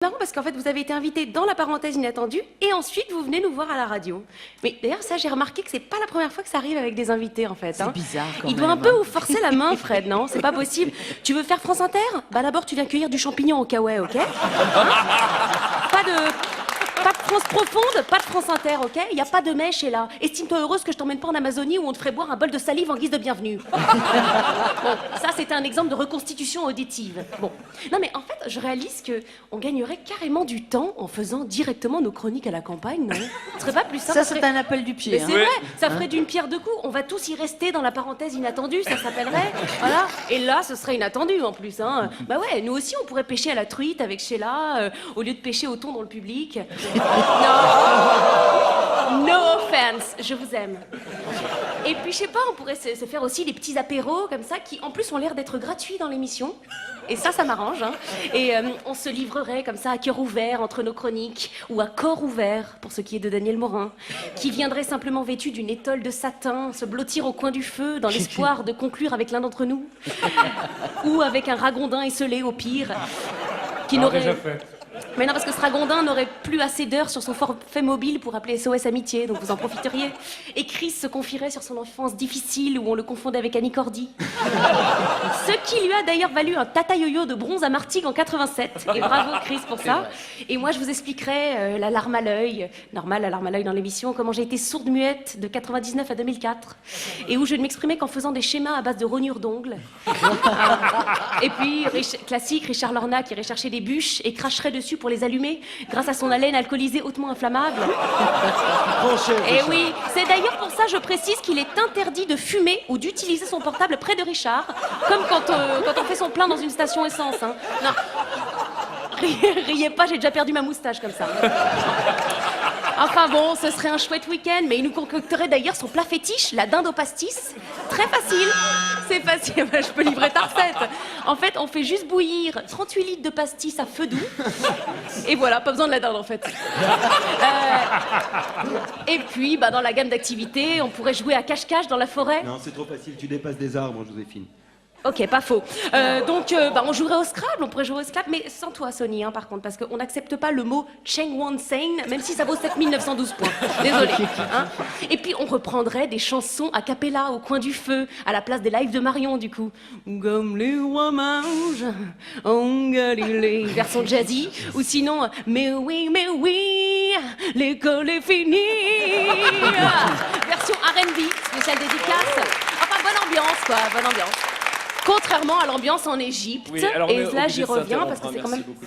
Non, parce qu'en fait, vous avez été invité dans la parenthèse inattendue et ensuite vous venez nous voir à la radio. Mais d'ailleurs, ça, j'ai remarqué que c'est pas la première fois que ça arrive avec des invités, en fait. C'est bizarre, quand Il même. doit un peu vous forcer la main, Fred, non? C'est pas possible. Tu veux faire France Inter? Bah d'abord, tu viens cueillir du champignon au Kawaii, ok? Hein? Pas de France profonde, pas de France Inter, ok? Il y a pas de mèche, et là. Estime-toi heureuse que je t'emmène pas en Amazonie où on te ferait boire un bol de salive en guise de bienvenue. Bon, ça, c'était un exemple de reconstitution auditive. Bon. Non, mais en fait, je réalise que on gagnerait carrément du temps en faisant directement nos chroniques à la campagne, non? Ce serait pas plus simple? Ça, c'est un appel du pied. Mais c'est vrai, ça ferait d'une pierre deux coups. On va tous y rester dans la parenthèse inattendue, ça s'appellerait. Voilà. Et là, ce serait inattendu en plus. Hein. Bah ouais, nous aussi, on pourrait pêcher à la truite avec Sheila, au lieu de pêcher au thon dans le public. Non. No offense, je vous aime. Et puis, je sais pas, on pourrait se faire aussi des petits apéros comme ça, qui en plus ont l'air d'être gratuits dans l'émission. Et ça m'arrange. Hein. Et on se livrerait comme ça à cœur ouvert entre nos chroniques, ou à corps ouvert, pour ce qui est de Daniel Morin, qui viendrait simplement vêtu d'une étole de satin, se blottir au coin du feu dans l'espoir de conclure avec l'un d'entre nous. Ou avec un ragondin esselé au pire, qui n'aurait... déjà fait. Mais non, parce que ce ragondin n'aurait plus assez d'heures sur son forfait mobile pour appeler SOS Amitié, donc vous en profiteriez. Et Chris se confierait sur son enfance difficile où on le confondait avec Annie Cordy. Ce qui lui a d'ailleurs valu un tata yo-yo de bronze à Martigues en 87. Et bravo Chris pour ça. Et moi je vous expliquerai la larme à l'œil, normal la larme à l'œil dans l'émission, comment j'ai été sourde-muette de 99 à 2004. Et où je ne m'exprimais qu'en faisant des schémas à base de rognures d'ongles. Et puis, classique, Richard Lorna qui irait chercher des bûches et cracherait dessus pour les allumer grâce à son haleine alcoolisée hautement inflammable. Et oui, c'est d'ailleurs pour ça, je précise, qu'il est interdit de fumer ou d'utiliser son portable près de Richard, comme quand on fait son plein dans une station essence. Hein. Non, riez pas, j'ai déjà perdu ma moustache comme ça. Enfin bon, ce serait un chouette week-end, mais il nous concocterait d'ailleurs son plat fétiche, la dinde au pastis. Très facile. C'est facile, je peux livrer ta recette. En fait, on fait juste bouillir 38 litres de pastis à feu doux. Et voilà, pas besoin de la dinde en fait. Et puis, dans la gamme d'activités, on pourrait jouer à cache-cache dans la forêt. Non, c'est trop facile, tu dépasses des arbres, Joséphine. Ok, pas faux. Donc, on jouerait au Scrabble, on pourrait jouer au Scrabble, mais sans toi, Sony, hein, par contre, parce qu'on n'accepte pas le mot Cheng Wan Sein, même si ça vaut 7912 points. Désolé. Hein. Et puis, on reprendrait des chansons a cappella au coin du feu, à la place des lives de Marion, du coup. Comme les rois mages en Galilée, version jazzy, ou sinon, mais oui, l'école est finie, version R&B, spéciale dédicace. Enfin, bonne ambiance, quoi, bonne ambiance. Contrairement à l'ambiance en Égypte, Oui, alors et là j'y reviens parce que c'est quand même... Beaucoup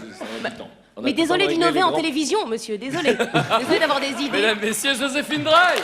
Mais désolé d'innover en télévision, monsieur, désolé. Désolé d'avoir des idées. Mesdames, messieurs, Joséphine Draille.